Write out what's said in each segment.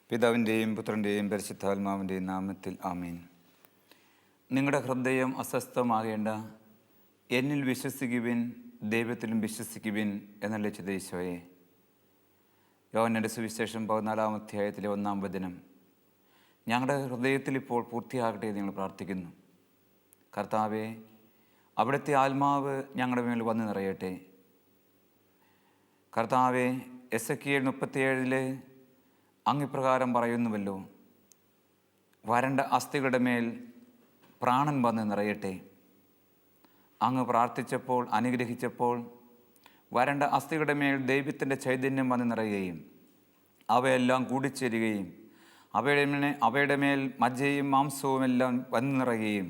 പിതാവിൻ്റെയും പുത്രൻ്റെയും പരിശുദ്ധാത്മാവിൻ്റെയും നാമത്തിൽ ആമീൻ. നിങ്ങളുടെ ഹൃദയം അസ്വസ്ഥമാകേണ്ട, എന്നിൽ വിശ്വസിക്കുവിൻ, ദൈവത്തിലും വിശ്വസിക്കുവിൻ എന്നുള്ള ഈശോയെ. യോഹന്നാന്റെ സുവിശേഷം 14-ാം അധ്യായത്തിലെ 1-ാം വചനം ഞങ്ങളുടെ ഹൃദയത്തിൽ ഇപ്പോൾ പൂർത്തിയാകട്ടെ എന്ന് ഞങ്ങൾ പ്രാർത്ഥിക്കുന്നു. കർത്താവേ, അവിടുത്തെ ആത്മാവ് ഞങ്ങളുടെ മേൽ വന്ന് നിറയട്ടെ. കർത്താവേ, എസെക്കിയേൽ 37 അങ്ങിപ്രകാരം പറയുന്നുവല്ലോ, വരണ്ട അസ്ഥികളുടെ മേൽ പ്രാണൻ വന്ന് നിറയട്ടെ. അങ്ങ് പ്രാർത്ഥിച്ചപ്പോൾ, അനുഗ്രഹിച്ചപ്പോൾ വരണ്ട അസ്ഥികളുടെ മേൽ ദൈവത്തിൻ്റെ ചൈതന്യം വന്ന് നിറയുകയും അവയെല്ലാം കൂടിച്ചേരുകയും അവയുടെ മേൽ മജ്ജയും മാംസവും എല്ലാം വന്ന് നിറയുകയും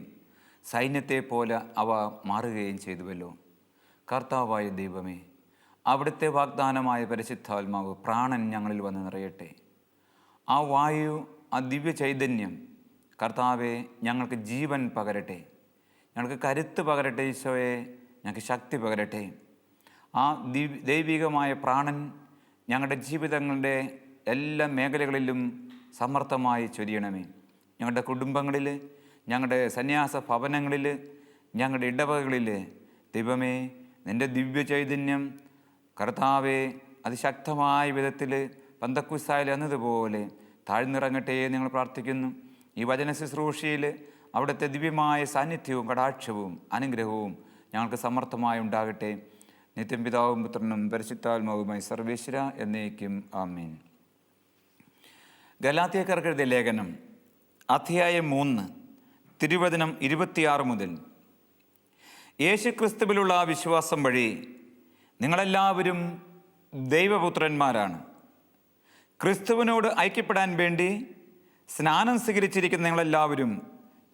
സൈന്യത്തെ പോലെ അവ മാറുകയും ചെയ്തുവല്ലോ. കർത്താവായ ദൈവമേ, അവിടുത്തെ വാഗ്ദാനമായ പരിശുദ്ധാത്മാവ് പ്രാണൻ ഞങ്ങളിൽ വന്ന് നിറയട്ടെ. ആ വായു, ആ ദിവ്യ ചൈതന്യം കർത്താവെ ഞങ്ങൾക്ക് ജീവൻ പകരട്ടെ, ഞങ്ങൾക്ക് കരുത്ത് പകരട്ടെ. ഈശോയെ, ഞങ്ങൾക്ക് ശക്തി പകരട്ടെ. ആ ദൈവികമായ പ്രാണൻ ഞങ്ങളുടെ ജീവിതങ്ങളുടെ എല്ലാ മേഖലകളിലും സമർത്ഥമായി ചൊരിയണമേ. ഞങ്ങളുടെ കുടുംബങ്ങളിൽ, ഞങ്ങളുടെ സന്യാസ ഭവനങ്ങളിൽ, ഞങ്ങളുടെ ഇടവകളിൽ ദൈവമേ, നിൻ്റെ ദിവ്യ ചൈതന്യം കർത്താവെ അതിശക്തമായ വിധത്തിൽ പന്തക്കുസായിൽ എന്നതുപോലെ താഴ്ന്നിറങ്ങട്ടെ നിങ്ങൾ പ്രാർത്ഥിക്കുന്നു. ഈ വചന ശുശ്രൂഷയിൽ അവിടുത്തെ ദിവ്യമായ സാന്നിധ്യവും കടാക്ഷവും അനുഗ്രഹവും ഞങ്ങൾക്ക് സമർത്ഥമായി ഉണ്ടാകട്ടെ. നിത്യം പിതാവും പുത്രനും പരിശുദ്ധാത്മാവുമായി സർവേശ്വര എന്നേക്കും ആമീൻ. ഗലാത്യക്കാർക്ക് എഴുതിയ ലേഖനം അധ്യായം 3 തിരുവചനം 26 മുതൽ. യേശുക്രിസ്തുവിലുള്ള വിശ്വാസം വഴി നിങ്ങളെല്ലാവരും ദൈവപുത്രന്മാരാണ്. ക്രിസ്തുവിനോട് ഐക്യപ്പെടാൻ വേണ്ടി സ്നാനം സ്വീകരിച്ചിരിക്കുന്ന നിങ്ങളെല്ലാവരും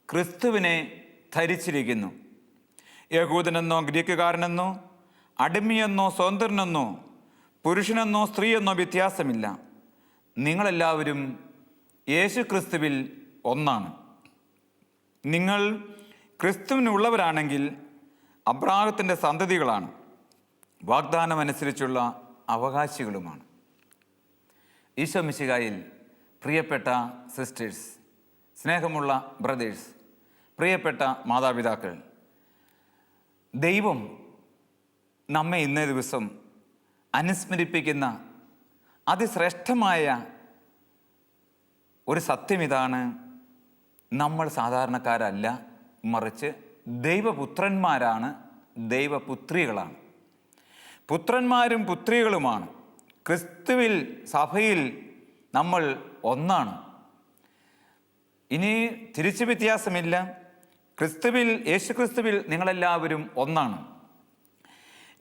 ക്രിസ്തുവിനെ ധരിച്ചിരിക്കുന്നു. യഹൂദനെന്നോ ഗ്രീക്കുകാരനെന്നോ അടിമയെന്നോ സ്വതന്ത്രനെന്നോ പുരുഷനെന്നോ സ്ത്രീയെന്നോ വ്യത്യാസമില്ല. നിങ്ങളെല്ലാവരും യേശു ക്രിസ്തുവിൽ ഒന്നാണ്. നിങ്ങൾ ക്രിസ്തുവിനുള്ളവരാണെങ്കിൽ അബ്രാഹത്തിൻ്റെ സന്തതികളാണ്, വാഗ്ദാനമനുസരിച്ചുള്ള അവകാശികളുമാണ്. ഈശോ മിശിഹായിൽ പ്രിയപ്പെട്ട സിസ്റ്റേഴ്സ്, സ്നേഹമുള്ള ബ്രദേഴ്സ്, പ്രിയപ്പെട്ട മാതാപിതാക്കൾ, ദൈവം നമ്മെ ഇന്നേ ദിവസം അനുസ്മരിപ്പിക്കുന്ന അതിശ്രേഷ്ഠമായ ഒരു സത്യം ഇതാണ്: നമ്മൾ സാധാരണക്കാരല്ല, മറിച്ച് ദൈവപുത്രന്മാരാണ്, ദൈവപുത്രികളാണ്. പുത്രന്മാരും പുത്രികളുമാണ്. ക്രിസ്തുവിൽ, സഭയിൽ നമ്മൾ ഒന്നാണ്. ഇനി തിരിച്ചു വ്യത്യാസമില്ല. ക്രിസ്തുവിൽ, യേശുക്രിസ്തുവിൽ നിങ്ങളെല്ലാവരും ഒന്നാണ്.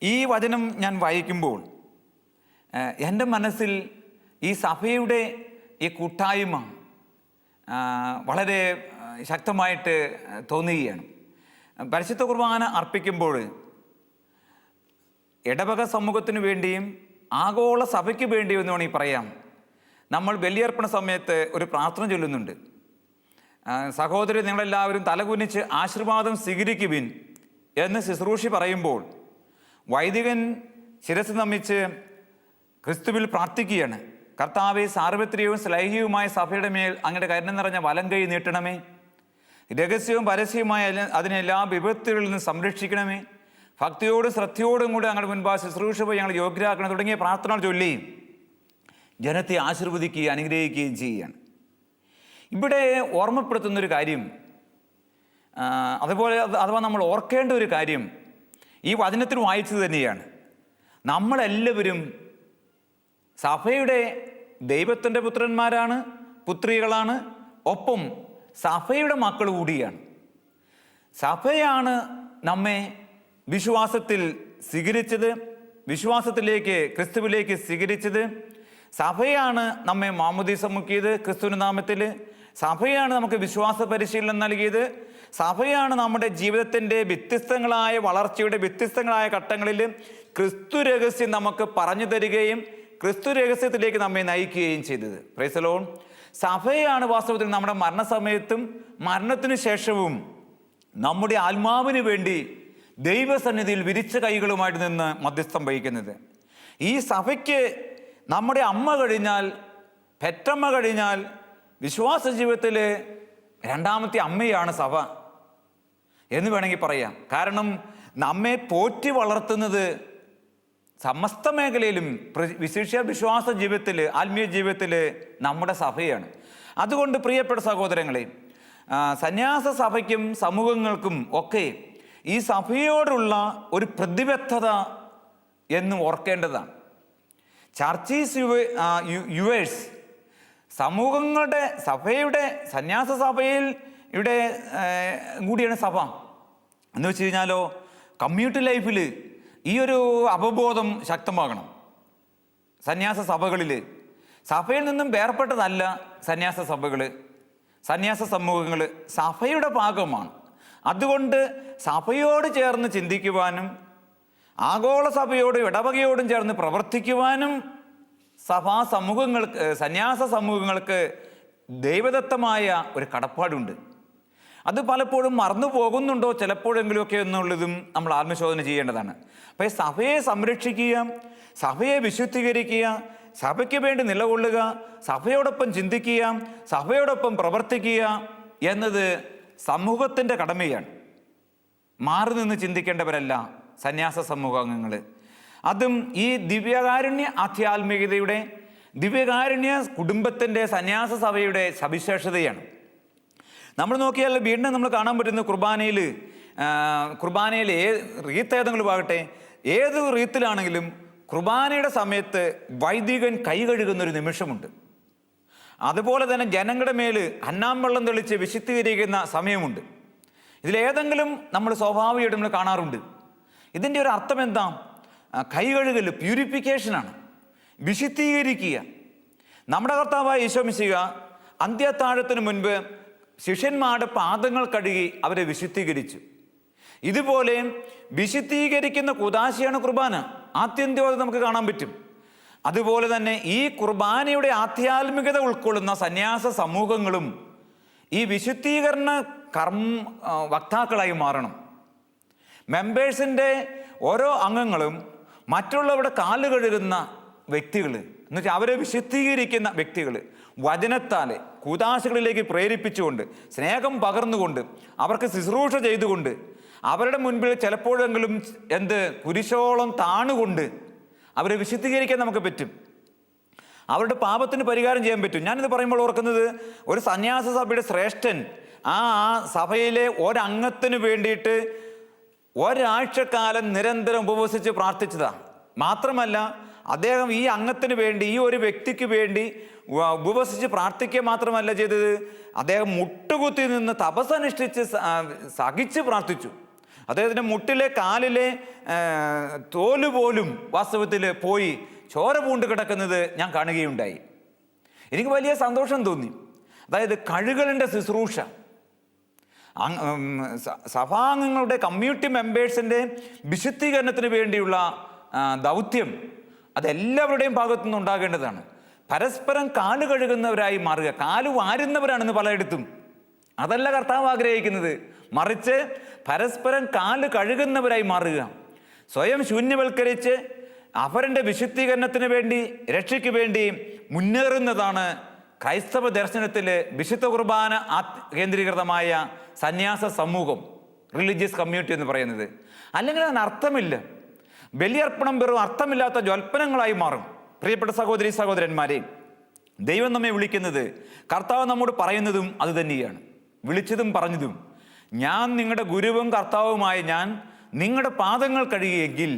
ഈ വചനം ഞാൻ വായിക്കുമ്പോൾ എൻ്റെ മനസ്സിൽ ഈ സഭയുടെ ഈ കൂട്ടായ്മ വളരെ ശക്തമായിട്ട് തോന്നുകയാണ്. പരിശുദ്ധ കുർബാന അർപ്പിക്കുമ്പോൾ ഇടവക സമൂഹത്തിന് വേണ്ടിയും ആഗോള സഭയ്ക്ക് വേണ്ടിയും എന്ന് വേണമെങ്കിൽ പറയാം, നമ്മൾ ബലിയർപ്പണ സമയത്ത് ഒരു പ്രാർത്ഥന ചൊല്ലുന്നുണ്ട്. സഹോദരി, നിങ്ങളെല്ലാവരും തലകുനിച്ച് ആശീർവാദം സ്വീകരിക്കുവിൻ എന്ന് ശുശ്രൂഷി പറയുമ്പോൾ വൈദികൻ ശിരസ് നമിച്ച് ക്രിസ്തുവിൽ പ്രാർത്ഥിക്കുകയാണ്: കർത്താവെ, സാർവത്രികവും ശ്ലൈഹികവുമായ സഭയുടെ മേൽ അങ്ങയുടെ കരുണ നിറഞ്ഞ വലം കൈ നീട്ടണമേ. രഹസ്യവും പരസ്യവുമായ അതിനെല്ലാ വിപത്തുകളിൽ നിന്ന് സംരക്ഷിക്കണമേ. ഭക്തിയോടും ശ്രദ്ധയോടും കൂടി ഞങ്ങളുടെ മുൻപാ ശുശ്രൂഷ പോയി ഞങ്ങൾ യോഗ്യരാക്കണം തുടങ്ങിയ പ്രാർത്ഥനകൾ ചൊല്ലി ജനത്തെ ആശീർവദിക്കുകയും അനുഗ്രഹിക്കുകയും ചെയ്യുകയാണ്. ഇവിടെ ഓർമ്മപ്പെടുത്തുന്നൊരു കാര്യം, അതുപോലെ അഥവാ നമ്മൾ ഓർക്കേണ്ട ഒരു കാര്യം ഈ വചനത്തിൽ വായിച്ചത് തന്നെയാണ്. നമ്മളെല്ലാവരും സഭയുടെ ദൈവത്തിൻ്റെ പുത്രന്മാരാണ്, പുത്രികളാണ്, ഒപ്പം സഭയുടെ മക്കൾ കൂടിയാണ്. സഭയാണ് നമ്മെ വിശ്വാസത്തിൽ സ്വീകരിച്ചത്, വിശ്വാസത്തിലേക്ക്, ക്രിസ്തുവിലേക്ക് സ്വീകരിച്ചത്. സഭയാണ് നമ്മെ മാമോദീസ മുക്കിയത് ക്രിസ്തുവിന്റെ നാമത്തിൽ. സഭയാണ് നമുക്ക് വിശ്വാസ പരിശീലനം നൽകിയത്. സഭയാണ് നമ്മുടെ ജീവിതത്തിൻ്റെ വ്യത്യസ്തങ്ങളായ വളർച്ചയുടെ വ്യത്യസ്തങ്ങളായ ഘട്ടങ്ങളിൽ ക്രിസ്തു രഹസ്യം നമുക്ക് പറഞ്ഞു തരികയും ക്രിസ്തു രഹസ്യത്തിലേക്ക് നമ്മെ നയിക്കുകയും ചെയ്തത്. Price the Lord. സഭയാണ് വാസ്തവത്തിൽ നമ്മുടെ മരണസമയത്തും മരണത്തിനു ശേഷവും നമ്മുടെ ആത്മാവിന് വേണ്ടി ദൈവസന്നിധിയിൽ വിരിച്ച കൈകളുമായിട്ട് നിന്ന് മധ്യസ്ഥം വഹിക്കുന്നത്. ഈ സഭയ്ക്ക് നമ്മുടെ അമ്മ കഴിഞ്ഞാൽ പെറ്റമ്മ കഴിഞ്ഞാൽ വിശ്വാസ ജീവിതത്തിലെ രണ്ടാമത്തെ അമ്മയാണ് സഭ എന്ന് വേണമെങ്കിൽ പറയാം. കാരണം നമ്മെ പോറ്റി വളർത്തുന്നത് സമസ്ത മേഖലയിലും, വിശിഷ്യ വിശ്വാസ ജീവിതത്തിൽ, ആത്മീയ ജീവിതത്തിൽ നമ്മുടെ സഭയാണ്. അതുകൊണ്ട് പ്രിയപ്പെട്ട സഹോദരങ്ങളെ, സന്യാസ സഭയ്ക്കും സമൂഹങ്ങൾക്കും ഒക്കെ ഈ സഭയോടുള്ള ഒരു പ്രതിബദ്ധത എന്ന് ഓർക്കേണ്ടതാണ്. Church is yours. സമൂഹങ്ങളുടെ, സഭയുടെ, സന്യാസ സഭയിൽ ഇവിടെ കൂടിയാണ് സഭ എന്ന് വെച്ച് കഴിഞ്ഞാലോ, കമ്മ്യൂണിറ്റി ലൈഫിൽ ഈ ഒരു അവബോധം ശക്തമാകണം. സന്യാസ സഭകളിൽ സഭയിൽ നിന്നും വേർപെട്ടതല്ല സന്യാസ സഭകൾ, സന്യാസ സമൂഹങ്ങൾ സഭയുടെ ഭാഗമാണ്. അതുകൊണ്ട് സഭയോട് ചേർന്ന് ചിന്തിക്കുവാനും ആഗോള സഭയോടും ഇടവകയോടും ചേർന്ന് പ്രവർത്തിക്കുവാനും സഭാ സമൂഹങ്ങൾക്ക്, സന്യാസ സമൂഹങ്ങൾക്ക് ദൈവദത്തമായ ഒരു കടപ്പാടുണ്ട്. അത് പലപ്പോഴും മറന്നു പോകുന്നുണ്ടോ ചിലപ്പോഴെങ്കിലുമൊക്കെ എന്നുള്ളതും നമ്മൾ ആത്മശോധന ചെയ്യേണ്ടതാണ്. അപ്പോൾ സഭയെ സംരക്ഷിക്കുക, സഭയെ വിശുദ്ധീകരിക്കുക, സഭയ്ക്ക് വേണ്ടി നിലകൊള്ളുക, സഭയോടൊപ്പം ചിന്തിക്കുക, സഭയോടൊപ്പം പ്രവർത്തിക്കുക എന്നത് സമൂഹത്തിൻ്റെ കടമയാണ്. മാറി നിന്ന് ചിന്തിക്കേണ്ടവരല്ല സന്യാസ സമൂഹാംഗങ്ങൾ. അതും ഈ ദിവ്യകാരുണ്യ ആധ്യാത്മികതയുടെ, ദിവ്യകാരുണ്യ കുടുംബത്തിൻ്റെ, സന്യാസ സഭയുടെ സവിശേഷതയാണ്. നമ്മൾ നോക്കിയാൽ വീണ്ടും നമ്മൾ കാണാൻ പറ്റുന്ന കുർബാനയിൽ റീത്ത് ഏതെങ്കിലും ആകട്ടെ, ഏത് റീത്തിലാണെങ്കിലും കുർബാനയുടെ സമയത്ത് വൈദികൻ കൈ കഴുകുന്നൊരു നിമിഷമുണ്ട്. അതുപോലെ തന്നെ ജനങ്ങളുടെ മേൽ അന്നാമ്പള്ളം തെളിച്ച് വിശുദ്ധീകരിക്കുന്ന സമയമുണ്ട്. ഇതിലേതെങ്കിലും നമ്മൾ സ്വാഭാവികമായിട്ട് നമ്മൾ കാണാറുണ്ട്. ഇതിൻ്റെ ഒരു അർത്ഥം എന്താ? കൈ കഴുകൽ പ്യൂരിഫിക്കേഷനാണ്, വിശുദ്ധീകരിക്കുക. നമ്മുടെ കർത്താവായ ഈശോ മിശിഹ അന്ത്യത്താഴത്തിന് മുൻപ് ശിഷ്യന്മാരുടെ പാദങ്ങൾ കഴുകി അവരെ വിശുദ്ധീകരിച്ചു. ഇതുപോലെ വിശുദ്ധീകരിക്കുന്ന കുദാശയാണ് കുർബാന. ആത്യന്തികത നമുക്ക് കാണാൻ പറ്റും. അതുപോലെ തന്നെ ഈ കുർബാനയുടെ ആധ്യാത്മികത ഉൾക്കൊള്ളുന്ന സന്യാസ സമൂഹങ്ങളും ഈ വിശുദ്ധീകരണ വക്താക്കളായി മാറണം. മെമ്പേഴ്സിൻ്റെ ഓരോ അംഗങ്ങളും മറ്റുള്ളവരുടെ കാല് കഴുകുന്ന വ്യക്തികൾ, എന്നുവെച്ചാൽ അവരെ വിശുദ്ധീകരിക്കുന്ന വ്യക്തികൾ, വചനത്താൽ കൂദാശകളിലേക്ക് പ്രേരിപ്പിച്ചുകൊണ്ട്, സ്നേഹം പകർന്നുകൊണ്ട്, അവർക്ക് ശുശ്രൂഷ ചെയ്തുകൊണ്ട്, അവരുടെ മുൻപിൽ ചിലപ്പോഴെങ്കിലും കുരിശോളം താണുകൊണ്ട് അവരെ വിശുദ്ധീകരിക്കാൻ നമുക്ക് പറ്റും. അവരുടെ പാപത്തിന് പരിഹാരം ചെയ്യാൻ പറ്റും. ഞാനിത് പറയുമ്പോൾ ഓർക്കുന്നത്, ഒരു സന്യാസ സഭയുടെ ശ്രേഷ്ഠൻ ആ സഭയിലെ ഒരംഗത്തിന് വേണ്ടിയിട്ട് ഒരാഴ്ചക്കാലം നിരന്തരം ഉപവസിച്ച് പ്രാർത്ഥിച്ചതാണ്. മാത്രമല്ല അദ്ദേഹം ഈ അംഗത്തിന് വേണ്ടി, ഈ ഒരു വ്യക്തിക്ക് വേണ്ടി ഉപവസിച്ച് പ്രാർത്ഥിക്കുക മാത്രമല്ല ചെയ്തത്, അദ്ദേഹം മുട്ടുകുത്തി നിന്ന് തപസ്സനുഷ്ഠിച്ച് സഹിച്ച് പ്രാർത്ഥിച്ചു. അദ്ദേഹത്തിൻ്റെ മുട്ടിലെ കാലിലെ തോല് പോലും വാസ്തവത്തിൽ പോയി ചോര പൂണ്ട് കിടക്കുന്നത് ഞാൻ കാണുകയുണ്ടായി. എനിക്ക് വലിയ സന്തോഷം തോന്നി. അതായത് കഴുകലിൻ്റെ ശുശ്രൂഷ, സഭാംഗങ്ങളുടെ, കമ്മ്യൂണിറ്റി മെമ്പേഴ്സിൻ്റെ വിശുദ്ധീകരണത്തിന് വേണ്ടിയുള്ള ദൗത്യം അതെല്ലാവരുടെയും ഭാഗത്തു നിന്ന് ഉണ്ടാകേണ്ടതാണ്. പരസ്പരം കാല് കഴുകുന്നവരായി മാറുക. കാല് വാരുന്നവരാണെന്ന് പലയിടത്തും. അതല്ല കർത്താവ് ആഗ്രഹിക്കുന്നത്. മറിച്ച് പരസ്പരം കാല് കഴുകുന്നവരായി മാറുക. സ്വയം ശൂന്യവൽക്കരിച്ച് അവരുടെ വിശുദ്ധീകരണത്തിന് വേണ്ടി, രക്ഷയ്ക്ക് വേണ്ടി മുന്നേറുന്നതാണ് ക്രൈസ്തവ ദർശനത്തിൽ വിശുദ്ധ കുർബാന കേന്ദ്രീകൃതമായ സന്യാസ സമൂഹം, റിലീജിയസ് കമ്മ്യൂണിറ്റി എന്ന് പറയുന്നത്. അല്ലെങ്കിൽ അതിന് അർത്ഥമില്ല. ബലിയർപ്പണം വെറും അർത്ഥമില്ലാത്ത ജ്വൽപ്പനങ്ങളായി മാറും. പ്രിയപ്പെട്ട സഹോദരി സഹോദരന്മാരെ, ദൈവം നമ്മെ വിളിക്കുന്നത്, കർത്താവ് നമ്മോട് പറയുന്നതും അത് തന്നെയാണ്. വിളിച്ചതും പറഞ്ഞതും, ഞാൻ നിങ്ങളുടെ ഗുരുവും കർത്താവുമായ ഞാൻ നിങ്ങളുടെ പാദങ്ങൾ കഴുകിയെങ്കിൽ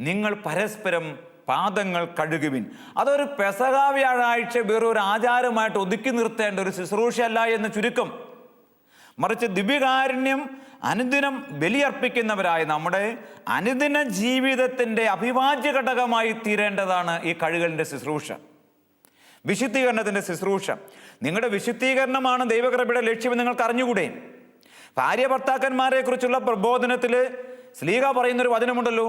നിങ്ങൾ പരസ്പരം പാദങ്ങൾ കഴുകുവിൻ. അതൊരു പെസഹ വ്യാഴാഴ്ച വെറും ഒരു ആചാരമായിട്ട് ഒതുക്കി നിർത്തേണ്ട ഒരു ശുശ്രൂഷയല്ല എന്ന് ചുരുക്കം. മറിച്ച് ദിവ്യകാരുണ്യം അനുദിനം ബലിയർപ്പിക്കുന്നവരായ നമ്മുടെ അനുദിന ജീവിതത്തിൻ്റെ അവിഭാജ്യ ഘടകമായി തീരേണ്ടതാണ് ഈ കഴുകലിൻ്റെ ശുശ്രൂഷ, വിശുദ്ധീകരണത്തിൻ്റെ ശുശ്രൂഷ. നിങ്ങളുടെ വിശുദ്ധീകരണമാണ് ദൈവകൃപയുടെ ലക്ഷ്യമെന്ന് നിങ്ങൾക്ക് അറിഞ്ഞുകൂടെ? ഭാര്യ ഭർത്താക്കന്മാരെ കുറിച്ചുള്ള പ്രബോധനത്തിൽ ശ്ലീഹ പറയുന്നൊരു വചനമുണ്ടല്ലോ,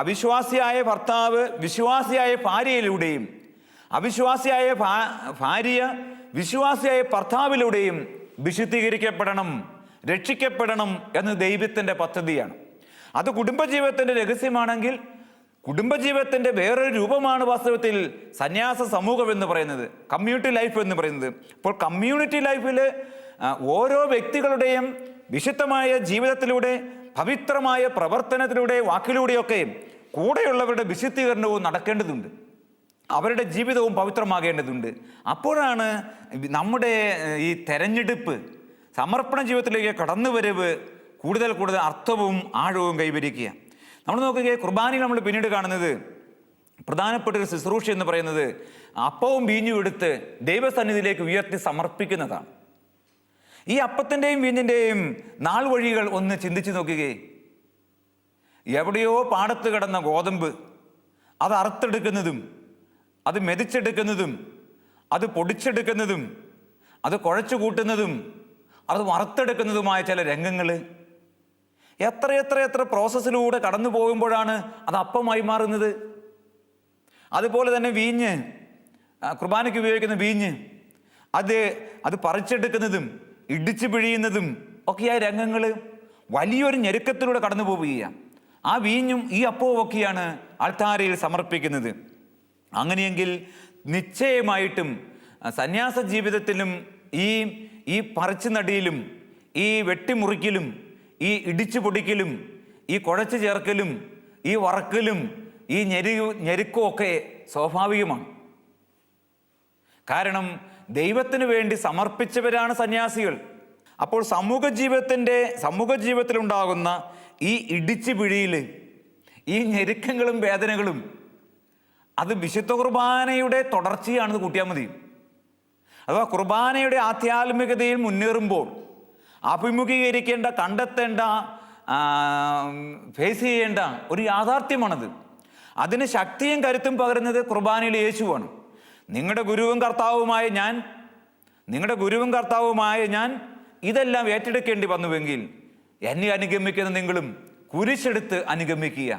അവിശ്വാസിയായ ഭർത്താവ് വിശ്വാസിയായ ഭാര്യയിലൂടെയും അവിശ്വാസിയായ ഭാര്യ വിശ്വാസിയായ ഭർത്താവിലൂടെയും വിശുദ്ധീകരിക്കപ്പെടണം, രക്ഷിക്കപ്പെടണം എന്ന് ദൈവത്തിൻ്റെ പദ്ധതിയാണ്. അത് കുടുംബജീവിതത്തിൻ്റെ രഹസ്യമാണെങ്കിൽ കുടുംബജീവിതത്തിൻ്റെ വേറൊരു രൂപമാണ് വാസ്തവത്തിൽ സന്യാസ സമൂഹം എന്ന് പറയുന്നത്, കമ്മ്യൂണിറ്റി ലൈഫ് എന്ന് പറയുന്നത്. അപ്പോൾ കമ്മ്യൂണിറ്റി ലൈഫിൽ ഓരോ വ്യക്തികളുടെയും വിശുദ്ധമായ ജീവിതത്തിലൂടെ, പവിത്രമായ പ്രവർത്തനത്തിലൂടെ, വാക്കിലൂടെയൊക്കെ കൂടെയുള്ളവരുടെ വിശുദ്ധീകരണവും നടക്കേണ്ടതുണ്ട്. അവരുടെ ജീവിതവും പവിത്രമാകേണ്ടതുണ്ട്. അപ്പോഴാണ് നമ്മുടെ ഈ തെരഞ്ഞെടുപ്പ്, സമർപ്പണ ജീവിതത്തിലേക്ക് കടന്നുവരവ് കൂടുതൽ കൂടുതൽ അർത്ഥവും ആഴവും കൈവരിക്കുക. നമ്മൾ നോക്കുകയെ കുർബാനയിൽ നമ്മൾ പിന്നീട് കാണുന്നത് പ്രധാനപ്പെട്ട ഒരു ശുശ്രൂഷ എന്ന് പറയുന്നത് അപ്പവും വീഞ്ഞും എടുത്ത് ദൈവസന്നിധിയിലേക്ക് ഉയർത്തി സമർപ്പിക്കുന്നതാണ്. ഈ അപ്പത്തിൻ്റെയും വീഞ്ഞിൻ്റെയും നാൾ വഴികൾ ഒന്ന് ചിന്തിച്ച് നോക്കുകയെ. എവിടെയോ പാടത്ത് കിടന്ന ഗോതമ്പ് അത് അറുത്തെടുക്കുന്നതും, അത് മെതിച്ചെടുക്കുന്നതും, അത് പൊടിച്ചെടുക്കുന്നതും, അത് കുഴച്ചു കൂട്ടുന്നതും, അത് വറുത്തെടുക്കുന്നതുമായ ചില രംഗങ്ങൾ എത്ര പ്രോസസ്സിലൂടെ കടന്നു പോകുമ്പോഴാണ് അത് അപ്പമായി മാറുന്നത്. അതുപോലെ തന്നെ വീഞ്ഞ്, കുർബാനയ്ക്ക് ഉപയോഗിക്കുന്ന വീഞ്ഞ്, അത് പറിച്ചെടുക്കുന്നതും ഇടിച്ചു പിഴിയുന്നതും ഒക്കെയായ രംഗങ്ങൾ വലിയൊരു ഞെരുക്കത്തിലൂടെ കടന്നു പോവുകയാണ്. ആ വീഞ്ഞും ഈ അപ്പവും ഒക്കെയാണ് അൾത്താരയിൽ സമർപ്പിക്കുന്നത്. അങ്ങനെയെങ്കിൽ നിശ്ചയമായിട്ടും സന്യാസ ജീവിതത്തിലും ഈ പറിച്ചു നടിയിലും, ഈ വെട്ടിമുറിക്കലും, ഈ ഇടിച്ചു പൊടിക്കലും, ഈ കുഴച്ചു ചേർക്കലും, ഈ വറക്കലും, ഈ ഞെരുക്കവും ഒക്കെ സ്വാഭാവികമാണ്. കാരണം ദൈവത്തിന് വേണ്ടി സമർപ്പിച്ചവരാണ് സന്യാസികൾ. അപ്പോൾ സമൂഹ ജീവിതത്തിലുണ്ടാകുന്ന ഈ ഇടിച്ചു പിഴിയിൽ, ഈ ഞെരുക്കങ്ങളും വേദനകളും അത് വിശുദ്ധ കുർബാനയുടെ തുടർച്ചയാണെന്ന് കൂട്ടിയാൽ മതി. അഥവാ കുർബാനയുടെ ആധ്യാത്മികതയിൽ മുന്നേറുമ്പോൾ അഭിമുഖീകരിക്കേണ്ട, കണ്ടെത്തേണ്ട, ഫേസ് ചെയ്യേണ്ട ഒരു യാഥാർത്ഥ്യമാണത്. അതിന് ശക്തിയും കരുത്തും പകരുന്നത് കുർബാനയിൽ യേശുവാണ്. നിങ്ങളുടെ ഗുരുവും കർത്താവുമായ ഞാൻ ഇതെല്ലാം ഏറ്റെടുക്കേണ്ടി വന്നുവെങ്കിൽ എന്നെ അനുഗമിക്കുന്ന നിങ്ങളും കുരിശെടുത്ത് അനുഗമിക്കുക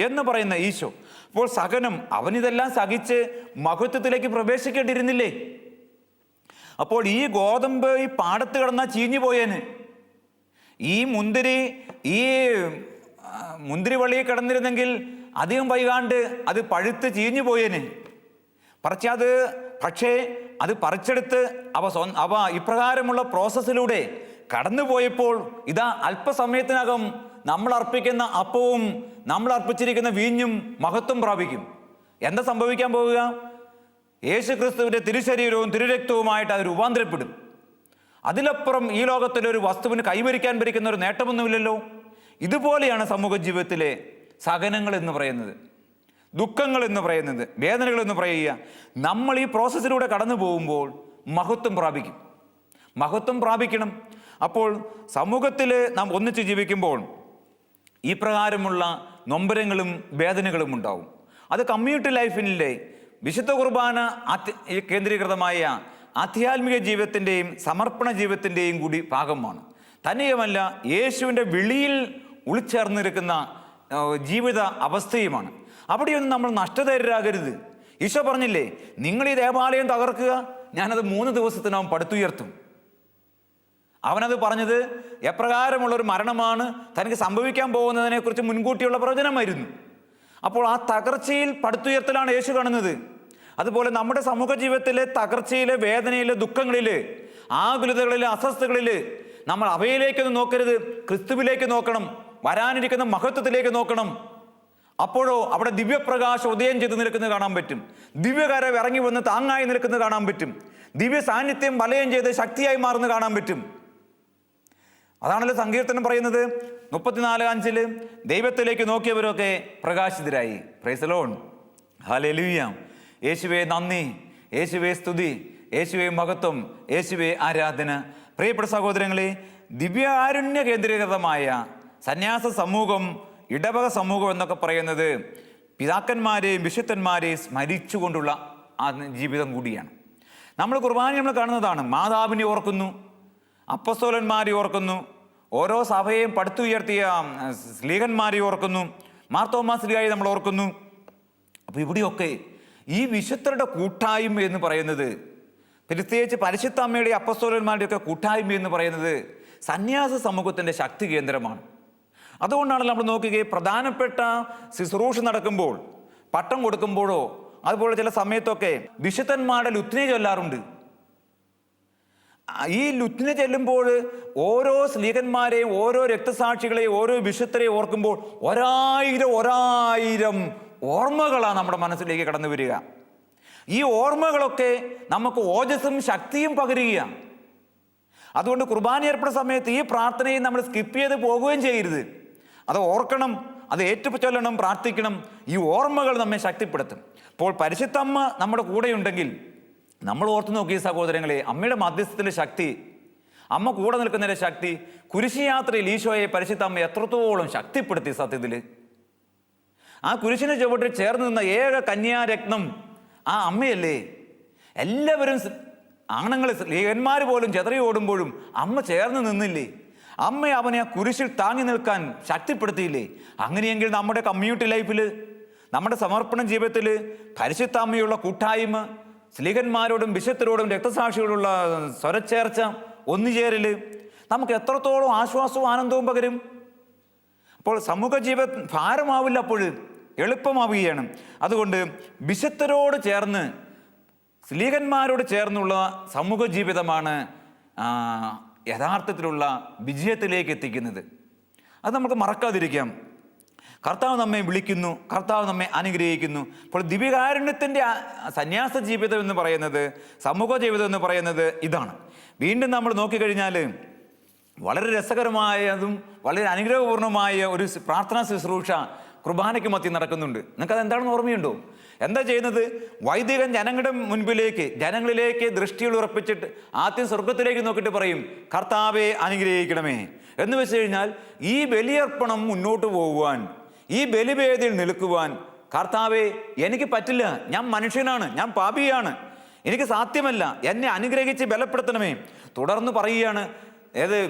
എന്ന് പറയുന്ന ഈശോ. അപ്പോൾ സഹനം, അവനിതെല്ലാം സഹിച്ച് മഹത്വത്തിലേക്ക് പ്രവേശിക്കേണ്ടിയിരുന്നില്ലേ? അപ്പോൾ ഈ ഗോതമ്പ് ഈ പാടത്ത് കിടന്നാൽ ചീഞ്ഞു പോയേന്. ഈ മുന്തിരി വള്ളിയിൽ കിടന്നിരുന്നെങ്കിൽ അധികം വൈകാണ്ട് അത് പഴുത്ത് ചീഞ്ഞു പോയേന്. പക്ഷേ അത് പറിച്ചെടുത്ത് അവ ഇപ്രകാരമുള്ള പ്രോസസ്സിലൂടെ കടന്നു പോയപ്പോൾ ഇതാ അല്പസമയത്തിനകം നമ്മൾ അർപ്പിക്കുന്ന അപ്പവും നമ്മൾ അർപ്പിച്ചിരിക്കുന്ന വീഞ്ഞും മഹത്വം പ്രാപിക്കും. എന്താ സംഭവിക്കാൻ പോവുക? യേശു ക്രിസ്തുവിൻ്റെ തിരുശരീരവും തിരുരക്തവുമായിട്ട് അത് രൂപാന്തരപ്പെടും. അതിലപ്പുറം ഈ ലോകത്തിലൊരു വസ്തുവിന് കൈവരിക്കാൻ ഭരിക്കുന്ന ഒരു നേട്ടമൊന്നുമില്ലല്ലോ. ഇതുപോലെയാണ് സമൂഹ ജീവിതത്തിലെ സഹനങ്ങൾ എന്ന് പറയുന്നത്, ദുഃഖങ്ങൾ എന്ന് പറയുന്നത്, വേദനകൾ എന്ന് പറയുക. നമ്മൾ ഈ പ്രോസസ്സിലൂടെ കടന്നു പോകുമ്പോൾ മഹത്വം പ്രാപിക്കണം. അപ്പോൾ സമൂഹത്തിൽ നാം ഒന്നിച്ച് ജീവിക്കുമ്പോൾ ഈ പ്രകാരമുള്ള നൊമ്പരങ്ങളും വേദനകളും ഉണ്ടാവും. അത് കമ്മ്യൂണിറ്റി ലൈഫിൻ്റെ വിശുദ്ധ കുർബാന കേന്ദ്രീകൃതമായ ആധ്യാത്മിക ജീവിതത്തിൻ്റെയും സമർപ്പണ ജീവിതത്തിൻ്റെയും കൂടി ഭാഗമാണ്. തന്നെയുമല്ല, യേശുവിൻ്റെ വിളിയിൽ ഉൾച്ചേർന്നിരിക്കുന്ന ജീവിത അവസ്ഥയുമാണ്. അവിടെയൊന്നും നമ്മൾ നഷ്ടതരാകരുത്. ഈശോ പറഞ്ഞില്ലേ, നിങ്ങൾ ഈ ദേവാലയം തകർക്കുക, ഞാനത് 3 ദിവസത്തിനകം പടുത്തുയർത്തും. അവനത് പറഞ്ഞത് എപ്രകാരമുള്ളൊരു മരണമാണ് തനിക്ക് സംഭവിക്കാൻ പോകുന്നതിനെ കുറിച്ച് മുൻകൂട്ടിയുള്ള പ്രവചനമായിരുന്നു. അപ്പോൾ ആ തകർച്ചയിൽ പടുത്തുയർത്തലാണ് യേശു കാണുന്നത്. അതുപോലെ നമ്മുടെ സമൂഹ ജീവിതത്തിലെ തകർച്ചയിലെ, വേദനയിലെ, ദുഃഖങ്ങളില്, ആകുലതകളില്, അസ്വസ്ഥതകളില് നമ്മൾ അവയിലേക്കൊന്നും നോക്കരുത്, ക്രിസ്തുവിലേക്ക് നോക്കണം, വരാനിരിക്കുന്ന മഹത്വത്തിലേക്ക് നോക്കണം. അപ്പോഴോ അവിടെ ദിവ്യപ്രകാശം ഉദയം ചെയ്ത് നിൽക്കുന്നത് കാണാൻ പറ്റും. ദിവ്യകരം ഇറങ്ങി വന്ന് താങ്ങായി നിൽക്കുന്നത് കാണാൻ പറ്റും. ദിവ്യ സാന്നിധ്യം വലയം ചെയ്ത് ശക്തിയായി മാറുന്നത് കാണാൻ പറ്റും. അതാണല്ലോ സങ്കീർത്തനം പറയുന്നത് 34:5 ദൈവത്തിലേക്ക് നോക്കിയവരൊക്കെ പ്രകാശിതരായി. Praise the lord, hallelujah. യേശുവേ നന്ദി, യേശുവേ സ്തുതി, യേശുവേ മഹത്വം, യേശുവേ ആരാധന. പ്രിയപ്പെട്ട സഹോദരങ്ങളെ, ദിവ്യാരുണ്യ കേന്ദ്രീകൃതമായ സന്യാസ സമൂഹം, ഇടവക സമൂഹം എന്നൊക്കെ പറയുന്നത് പിതാക്കന്മാരെയും വിശുദ്ധന്മാരെയും സ്മരിച്ചുകൊണ്ടുള്ള ജീവിതം കൂടിയാണ്. നമ്മൾ കുർബാന കാണുന്നതാണ്. മാതാവിനെ ഓർക്കുന്നു, അപ്പസ്തോലന്മാരെ ഓർക്കുന്നു, ഓരോ സഭയെയും പടുത്തുയർത്തിയ സ്ലീഹന്മാരെ ഓർക്കുന്നു, മാർത്തോമാ സ്ലീഹായെ നമ്മൾ ഓർക്കുന്നു. അപ്പോൾ ഇവിടെയൊക്കെ ഈ വിശുദ്ധരുടെ കൂട്ടായ്മ എന്ന് പറയുന്നത്, പ്രത്യേകിച്ച് പരിശുദ്ധ അമ്മയുടെ അപ്പസ്തോലന്മാരുടെയൊക്കെ കൂട്ടായ്മ എന്ന് പറയുന്നത് സന്യാസ സമൂഹത്തിൻ്റെ ശക്തി കേന്ദ്രമാണ്. അതുകൊണ്ടാണ് നമ്മൾ നോക്കുകയും പ്രധാനപ്പെട്ട ശുശ്രൂഷ നടക്കുമ്പോൾ, പട്ടം കൊടുക്കുമ്പോഴോ അതുപോലെ ചില സമയത്തൊക്കെ വിശുദ്ധന്മാരുടെ ലുത്തിനി ചൊല്ലാറുണ്ട്. ഈ ലുത്തിനി ചെല്ലുമ്പോൾ ഓരോ സ്ലീഹന്മാരെയും, ഓരോ രക്തസാക്ഷികളെയും, ഓരോ വിശുദ്ധരെയും ഓർക്കുമ്പോൾ ഒരായിരം ഓർമ്മകളാണ് നമ്മുടെ മനസ്സിലേക്ക് കടന്നു വരിക. ഈ ഓർമ്മകളൊക്കെ നമുക്ക് ഓജസ്സും ശക്തിയും പകരുകയാണ്. അതുകൊണ്ട് കുർബാന അർപ്പണ സമയത്ത് ഈ പ്രാർത്ഥനയെ നമ്മൾ സ്കിപ്പ് ചെയ്ത് പോകുകയും ചെയ്യരുത്. അത് ഓർക്കണം, അത് ഏറ്റുചൊല്ലണം, പ്രാർത്ഥിക്കണം. ഈ ഓർമ്മകൾ നമ്മെ ശക്തിപ്പെടുത്തും. അപ്പോൾ പരിശുദ്ധമ്മ നമ്മുടെ കൂടെയുണ്ടെങ്കിൽ നമ്മൾ ഓർത്തു നോക്കിയ സഹോദരങ്ങളെ, അമ്മയുടെ മധ്യസ്ഥത്തിൻ്റെ ശക്തി, അമ്മ കൂടെ നിൽക്കുന്നതിൻ്റെ ശക്തി, കുരിശുയാത്രയിൽ ഈശോയെ പരിശുദ്ധമ്മ എത്രത്തോളം ശക്തിപ്പെടുത്തി. സത്യത്തിൽ ആ കുരിശിന് ചുവട്ടിൽ ചേർന്ന് നിന്ന ഏക കന്യാരത്നം ആ അമ്മയല്ലേ. എല്ലാവരും ആണുങ്ങൾ സ്ത്രീയന്മാർ പോലും ചെതറി ഓടുമ്പോഴും അമ്മ ചേർന്ന് നിന്നില്ലേ? അമ്മ അവനെ ആ കുരിശിൽ താങ്ങി നിൽക്കാൻ ശക്തിപ്പെടുത്തിയില്ലേ? അങ്ങനെയെങ്കിൽ നമ്മുടെ കമ്മ്യൂണിറ്റി ലൈഫിൽ, നമ്മുടെ സമർപ്പണ ജീവിതത്തിൽ പരിശുദ്ധ അമ്മയുള്ള കൂട്ടായ്മ, സ്ലീഹന്മാരോടും വിശുദ്ധരോടും രക്തസാക്ഷിയോടുള്ള സ്വരച്ചേർച്ച, ഒന്നുചേരൽ നമുക്ക് എത്രത്തോളം ആശ്വാസവും ആനന്ദവും പകരും. അപ്പോൾ സമൂഹ ജീവിതം ഭാരമാവില്ല, അപ്പോൾ എളുപ്പമാവുകയാണ്. അതുകൊണ്ട് വിശുദ്ധരോട് ചേർന്ന്, സ്ലീഹന്മാരോട് ചേർന്നുള്ള സമൂഹ ജീവിതമാണ് യഥാർത്ഥത്തിലുള്ള വിജയത്തിലേക്ക് എത്തിക്കുന്നത്. അത് നമുക്ക് മറക്കാതിരിക്കാം. കർത്താവ് നമ്മെ വിളിക്കുന്നു, കർത്താവ് നമ്മെ അനുഗ്രഹിക്കുന്നു. അപ്പോൾ ദിവ്യകാരുണ്യത്തിൻ്റെ സന്യാസ ജീവിതം എന്ന് പറയുന്നത്, സമൂഹ ജീവിതം എന്ന് പറയുന്നത് ഇതാണ്. വീണ്ടും നമ്മൾ നോക്കിക്കഴിഞ്ഞാൽ വളരെ രസകരമായതും വളരെ അനുഗ്രഹപൂർണമായ ഒരു പ്രാർത്ഥനാ ശുശ്രൂഷ കുർബാനയ്ക്ക് മധ്യം നടക്കുന്നുണ്ട്. നിങ്ങൾക്കത് എന്താണെന്ന് ഓർമ്മയുണ്ടോ? എന്താ ചെയ്യുന്നത്? വൈദികൻ ജനങ്ങളിലേക്ക് ദൃഷ്ടികൾ ഉറപ്പിച്ചിട്ട് ആദ്യം സ്വർഗത്തിലേക്ക് നോക്കിയിട്ട് പറയും, കർത്താവെ അനുഗ്രഹിക്കണമേ എന്ന് വെച്ച് കഴിഞ്ഞാൽ ഈ ബലിയർപ്പണം മുന്നോട്ട് പോകുവാൻ, ഈ ബലിവേദിയിൽ നിൽക്കുവാൻ, കർത്താവെ എനിക്ക് പറ്റില്ല, ഞാൻ മനുഷ്യനാണ്, ഞാൻ പാപിയാണ്, എനിക്ക് സാധ്യമല്ല, എന്നെ അനുഗ്രഹിച്ച് ബലപ്പെടുത്തണമേ. തുടർന്ന് പറയുകയാണ്,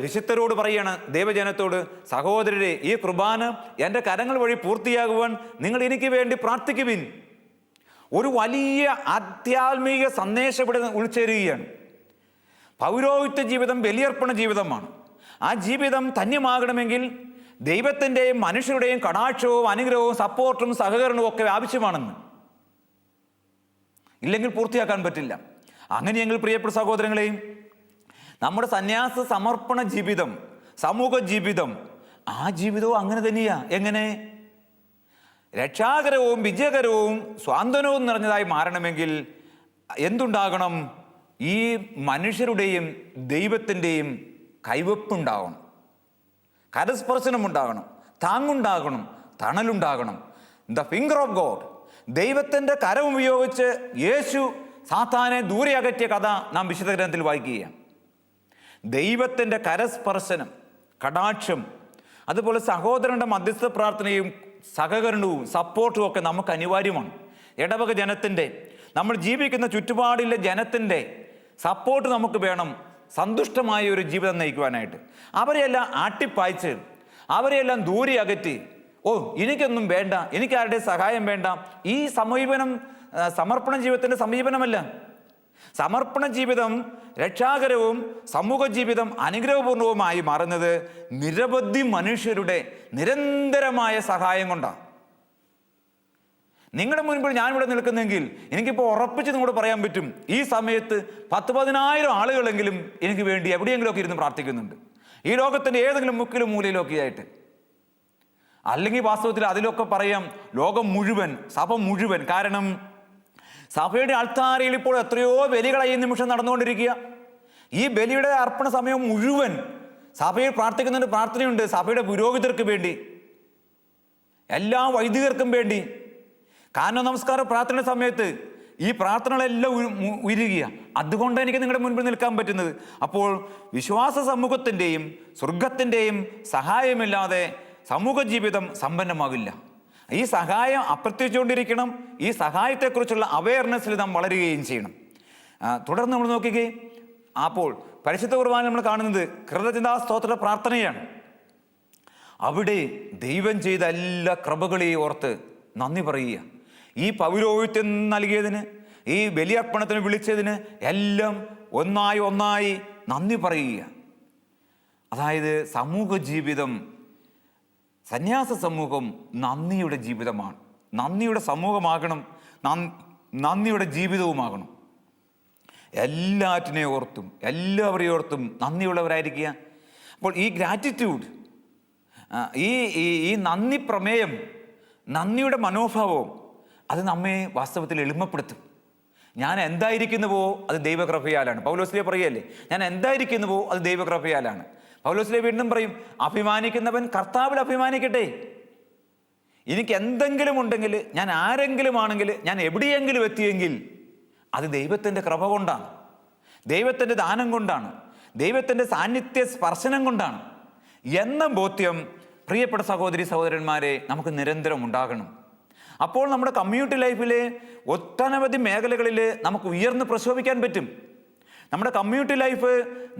വിശുദ്ധരോട് പറയുകയാണ്, ദൈവജനത്തോട്, സഹോദരരെ, ഈ കുർബാന എൻ്റെ കരങ്ങൾ വഴി പൂർത്തിയാകുവാൻ നിങ്ങൾ എനിക്ക് വേണ്ടി പ്രാർത്ഥിക്കുവിൻ. ഒരു വലിയ ആധ്യാത്മിക സന്ദേശം ഇവിടെ ഉൾച്ചേരുകയാണ്. പൗരോഹിത്യ ജീവിതം ബലിയർപ്പണ ജീവിതമാണ്. ആ ജീവിതം ധന്യമാകണമെങ്കിൽ ദൈവത്തിൻ്റെയും മനുഷ്യരുടെയും കടാക്ഷവും അനുഗ്രഹവും സപ്പോർട്ടും സഹകരണവും ഒക്കെ ആവശ്യമാണെന്ന്. ഇല്ലെങ്കിൽ പൂർത്തിയാക്കാൻ പറ്റില്ല. അങ്ങനെയെങ്കിൽ പ്രിയപ്പെട്ട സഹോദരങ്ങളെയും, നമ്മുടെ സന്യാസ സമർപ്പണ ജീവിതം, സമൂഹ ജീവിതം, ആ ജീവിതവും അങ്ങനെ തന്നെയാ. എങ്ങനെ? രക്ഷാകരവും വിജയകരവും സ്വാന്തനവും നിറഞ്ഞതായി മാറണമെങ്കിൽ എന്തുണ്ടാകണം? ഈ മനുഷ്യരുടെയും ദൈവത്തിൻ്റെയും കൈവെപ്പുണ്ടാകണം, കരസ്പർശനമുണ്ടാകണം, താങ്ങുണ്ടാകണം, തണലുണ്ടാകണം. The finger of God. ദൈവത്തിൻ്റെ കരം ഉപയോഗിച്ച് യേശു സാത്താനെ ദൂരെ അകറ്റിയ കഥ നാം വിശുദ്ധ ഗ്രന്ഥത്തിൽ വായിക്കുകയാണ്. ദൈവത്തിൻ്റെ കരസ്പർശനം, കടാക്ഷം, അതുപോലെ സഹോദരൻ്റെ മധ്യസ്ഥ പ്രാർത്ഥനയും സഹകരണവും സപ്പോർട്ടും ഒക്കെ നമുക്ക് അനിവാര്യമാണ്. ഇടവക ജനത്തിൻ്റെ, നമ്മൾ ജീവിക്കുന്ന ചുറ്റുപാടിലെ ജനത്തിൻ്റെ സപ്പോർട്ട് നമുക്ക് വേണം സന്തുഷ്ടമായ ഒരു ജീവിതം നയിക്കുവാനായിട്ട്. അവരെയെല്ലാം ആട്ടിപ്പായ്ച്ച്, അവരെയെല്ലാം ദൂരെ അകറ്റി, എനിക്കൊന്നും വേണ്ട, എനിക്ക് ആരുടെ സഹായം വേണ്ട, ഈ സമീപനം സമർപ്പണ ജീവിതത്തിൻ്റെ സമീപനമല്ല. സമർപ്പണ ജീവിതം രക്ഷാകരവും സമൂഹ ജീവിതം അനുഗ്രഹപൂർണവുമായി മാറുന്നത് നിരവധി മനുഷ്യരുടെ നിരന്തരമായ സഹായം കൊണ്ടാണ്. നിങ്ങളുടെ മുൻപിൽ ഞാനിവിടെ നിൽക്കുന്നെങ്കിൽ എനിക്കിപ്പോൾ ഉറപ്പിച്ച് നിങ്ങളോട് പറയാൻ പറ്റും, ഈ സമയത്ത് 10,000 ആളുകളെങ്കിലും എനിക്ക് വേണ്ടി എവിടെയെങ്കിലുമൊക്കെ ഇരുന്ന് പ്രാർത്ഥിക്കുന്നുണ്ട്, ഈ ലോകത്തിൻ്റെ ഏതെങ്കിലും മുക്കിലും മൂലയിലൊക്കെ ആയിട്ട്. അല്ലെങ്കിൽ വാസ്തവത്തിൽ അതിലൊക്കെ പറയാം ലോകം മുഴുവൻ, സഭ മുഴുവൻ. കാരണം സഭയുടെ അൾത്താരയിൽ ഇപ്പോൾ എത്രയോ ബലികളായി ഈ നിമിഷം നടന്നുകൊണ്ടിരിക്കുക. ഈ ബലിയുടെ അർപ്പണ സമയം മുഴുവൻ സഭയിൽ പ്രാർത്ഥിക്കുന്നതിന് പ്രാർത്ഥനയുണ്ട്. സഭയുടെ പുരോഹിതർക്ക് വേണ്ടി, എല്ലാ വൈദികർക്കും വേണ്ടി. കാനോ നമസ്കാര പ്രാർത്ഥന സമയത്ത് ഈ പ്രാർത്ഥനകളെല്ലാം ഉയരുക. അതുകൊണ്ട് എനിക്ക് നിങ്ങളുടെ മുൻപിൽ നിൽക്കാൻ പറ്റുന്നത്. അപ്പോൾ വിശ്വാസ സമൂഹത്തിൻ്റെയും സ്വർഗത്തിൻ്റെയും സഹായമില്ലാതെ സമൂഹ ജീവിതം സമ്പന്നമാകില്ല. ഈ സഹായം അപ്രത്യക്ഷിച്ചുകൊണ്ടിരിക്കണം. ഈ സഹായത്തെക്കുറിച്ചുള്ള അവയർനെസ്സിൽ നാം വളരുകയും ചെയ്യണം. തുടർന്ന് നമ്മൾ നോക്കുകയും, അപ്പോൾ പരിശുദ്ധ കുർബാന നമ്മൾ കാണുന്നത് കൃതജ്ഞതാ സ്തോത്ര പ്രാർത്ഥനയാണ്. അവിടെ ദൈവം ചെയ്ത എല്ലാ കൃപകളെയും ഓർത്ത് നന്ദി പറയുക. ഈ പൗരോഹിത്യം നൽകിയതിന്, ഈ ബലിയർപ്പണത്തിന് വിളിച്ചതിന് എല്ലാം ഒന്നായി നന്ദി പറയുക. അതായത് സമൂഹ ജീവിതം സന്യാസ സമൂഹം നന്ദിയുടെ ജീവിതമാണ്. നന്ദിയുടെ സമൂഹമാകണം, നന്ദിയുടെ ജീവിതവുമാകണം. എല്ലാറ്റിനെ ഓർത്തും എല്ലാവരെയും ഓർത്തും നന്ദിയുള്ളവരായിരിക്കുക. അപ്പോൾ ഈ ഗ്രാറ്റിറ്റ്യൂഡ്, ഈ നന്ദി പ്രമേയം, നന്ദിയുടെ മനോഭാവവും അത് നമ്മെ വാസ്തവത്തിൽ എളിമപ്പെടുത്തും. ഞാൻ എന്തായിരിക്കുന്നുവോ അത് ദൈവകൃപയാലാണ്. പൗലോസ്ലീഹ പറയുകയല്ലേ, ഞാൻ എന്തായിരിക്കുന്നുവോ അത് ദൈവകൃപയാലാണ്. പൗലോസ്ലീഹ വീണ്ടും പറയും, അഭിമാനിക്കുന്നവൻ കർത്താവിൽ അഭിമാനിക്കട്ടെ. എനിക്ക് എന്തെങ്കിലും ഉണ്ടെങ്കിൽ, ഞാൻ ആരെങ്കിലും ആണെങ്കിൽ, ഞാൻ എവിടെയെങ്കിലും എത്തിയെങ്കിൽ അത് ദൈവത്തിൻ്റെ കൃപ കൊണ്ടാണ്, ദൈവത്തിൻ്റെ ദാനം കൊണ്ടാണ്, ദൈവത്തിൻ്റെ സാന്നിധ്യ സ്പർശനം കൊണ്ടാണ് എന്ന ബോധ്യം പ്രിയപ്പെട്ട സഹോദരി സഹോദരന്മാരെ നമുക്ക് നിരന്തരം ഉണ്ടാകണം. അപ്പോൾ നമ്മുടെ കമ്മ്യൂണിറ്റി ലൈഫിലെ ഒട്ടനവധി മേഖലകളിൽ നമുക്ക് ഉയർന്ന് പ്രശോഭിക്കാൻ പറ്റും. നമ്മുടെ കമ്മ്യൂണിറ്റി ലൈഫ്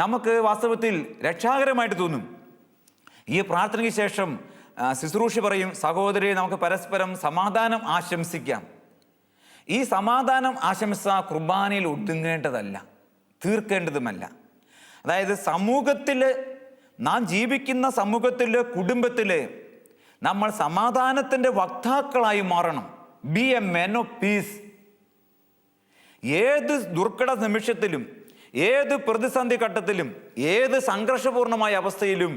നമുക്ക് വാസ്തവത്തിൽ രക്ഷാകരമായിട്ട് തോന്നും. ഈ പ്രാർത്ഥനയ്ക്ക് ശേഷം ശുശ്രൂഷ പറയും, സഹോദരി നമുക്ക് പരസ്പരം സമാധാനം ആശംസിക്കാം. ഈ സമാധാനം ആശംസ കുർബാനയിൽ ഒതുങ്ങേണ്ടതല്ല, തീർക്കേണ്ടതുമല്ല. അതായത് സമൂഹത്തിൽ, നാം ജീവിക്കുന്ന സമൂഹത്തിൽ, കുടുംബത്തിൽ നമ്മൾ സമാധാനത്തിൻ്റെ വക്താക്കളായി മാറണം. Be a men of peace. ഏത് ദുർഘട നിമിഷത്തിലും, ഏത് പ്രതിസന്ധി ഘട്ടത്തിലും, ഏത് സംഘർഷപൂർണമായ അവസ്ഥയിലും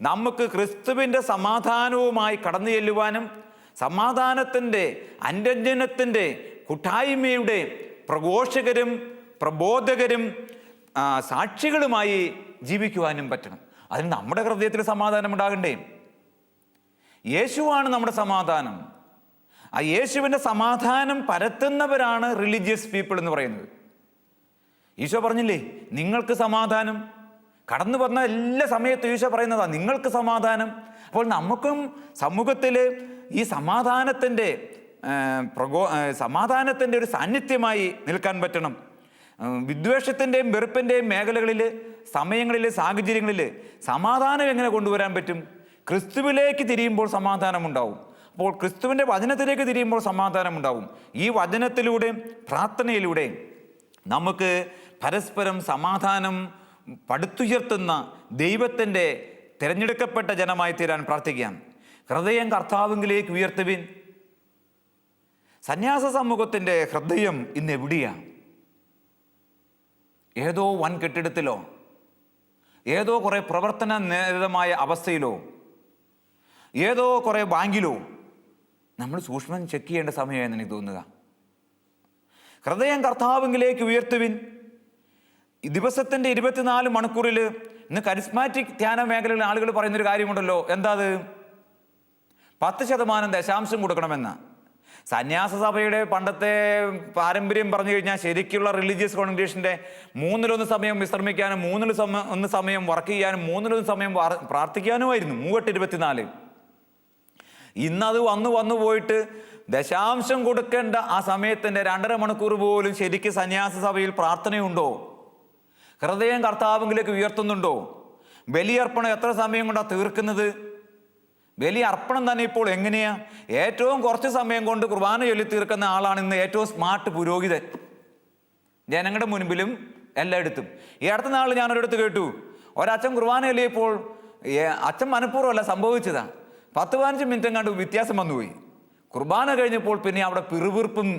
നമുക്ക് ക്രിസ്തുവിൻ്റെ സമാധാനവുമായി കടന്നു ചെല്ലുവാനും സമാധാനത്തിൻ്റെ, അനുരഞ്ജനത്തിൻ്റെ, കൂട്ടായ്മയുടെ പ്രഘോഷകരും പ്രബോധകരും സാക്ഷികളുമായി ജീവിക്കുവാനും പറ്റണം. അതിന് നമ്മുടെ ഹൃദയത്തിൽ സമാധാനം ഉണ്ടാകണ്ടേ? യേശുവാണ് നമ്മുടെ സമാധാനം. ആ യേശുവിൻ്റെ സമാധാനം പരത്തുന്നവരാണ് റിലീജിയസ് പീപ്പിൾ എന്ന് പറയുന്നത്. ഈശോ പറഞ്ഞില്ലേ, നിങ്ങൾക്ക് സമാധാനം. കടന്നു വന്ന എല്ലാ സമയത്തും ഈശോ പറയുന്നതാണ്, നിങ്ങൾക്ക് സമാധാനം. അപ്പോൾ നമുക്കും സമൂഹത്തിൽ ഈ സമാധാനത്തിൻ്റെ ഒരു സാന്നിധ്യമായി നിൽക്കാൻ പറ്റണം. വിദ്വേഷത്തിൻ്റെയും വെറുപ്പിൻ്റെയും മേഖലകളിൽ, സമയങ്ങളിൽ, സാഹചര്യങ്ങളിൽ സമാധാനം എങ്ങനെ കൊണ്ടുവരാൻ പറ്റും? ക്രിസ്തുവിലേക്ക് തിരിയുമ്പോൾ സമാധാനമുണ്ടാവും. അപ്പോൾ ക്രിസ്തുവിൻ്റെ വചനത്തിലേക്ക് തിരിയുമ്പോൾ സമാധാനമുണ്ടാവും. ഈ വചനത്തിലൂടെ, പ്രാർത്ഥനയിലൂടെ നമുക്ക് പരസ്പരം സമാധാനം പടുത്തുയർത്തുന്ന ദൈവത്തിൻ്റെ തിരഞ്ഞെടുക്കപ്പെട്ട ജനമായി തീരാൻ പ്രാർത്ഥിക്കാം. ഹൃദയം കർത്താവിലേക്ക് ഉയർത്തുവിൻ. സന്യാസ സമൂഹത്തിൻ്റെ ഹൃദയം ഇന്ന് എവിടെയാണ്? ഏതോ വൻ കെട്ടിടത്തിലോ, ഏതോ കുറേ പ്രവർത്തന നിരതമായ അവസ്ഥയിലോ, ഏതോ കുറേ ബാങ്കിലോ നമ്മൾ സൂക്ഷ്മം ചെക്ക് ചെയ്യേണ്ട സമയമാണെന്ന് എനിക്ക് തോന്നുക. ഹൃദയം കർത്താവിലേക്ക് ഉയർത്തുവിൻ. ദിവസത്തിൻ്റെ 24 മണിക്കൂറിൽ ഇന്ന് കരിസ്മാറ്റിക് ധ്യാന മേഖലയിൽ ആളുകൾ പറയുന്നൊരു കാര്യമുണ്ടല്ലോ. എന്താ അത്? 10% ദശാംശം കൊടുക്കണമെന്ന്. സന്യാസ സഭയുടെ പണ്ടത്തെ പാരമ്പര്യം പറഞ്ഞു കഴിഞ്ഞാൽ ശരിക്കുള്ള റിലീജിയസ് കോൺഗ്രേഷൻ്റെ 1/3 സമയം വിശ്രമിക്കാനും, 1/3 സമയം വർക്ക് ചെയ്യാനും, 1/3 സമയം പ്രാർത്ഥിക്കാനുമായിരുന്നു. 3/8-24. ഇന്നത് വന്നു പോയിട്ട് ദശാംശം കൊടുക്കേണ്ട ആ സമയത്തിൻ്റെ 2.5 മണിക്കൂർ പോലും ശരിക്കും സന്യാസ സഭയിൽ പ്രാർത്ഥനയുണ്ടോ? ഹൃദയം കർത്താവിലേക്ക് ഉയർത്തുന്നുണ്ടോ? ബലിയർപ്പണം എത്ര സമയം കൊണ്ടാണ് തീർക്കുന്നത്? ബലി അർപ്പണം തന്നെ ഇപ്പോൾ എങ്ങനെയാ? ഏറ്റവും കുറച്ച് സമയം കൊണ്ട് കുർബാന ചൊല്ലി തീർക്കുന്ന ആളാണ് ഇന്ന് ഏറ്റവും സ്മാർട്ട് പുരോഹിതൻ, ജനങ്ങളുടെ മുൻപിലും എല്ലായിടത്തും. ഈ അടുത്ത നാൾ ഞാനൊരിടത്ത് കേട്ടു, ഒരച്ഛൻ കുർബാന ചൊല്ലിയപ്പോൾ, അച്ഛൻ മനഃപൂർവ്വമല്ല, സംഭവിച്ചതാണ്, 10-15 മിനിറ്റ് കണ്ട് വ്യത്യാസം വന്നുപോയി. കുർബാന കഴിഞ്ഞപ്പോൾ പിന്നെ അവിടെ പിറുപിറുപ്പും,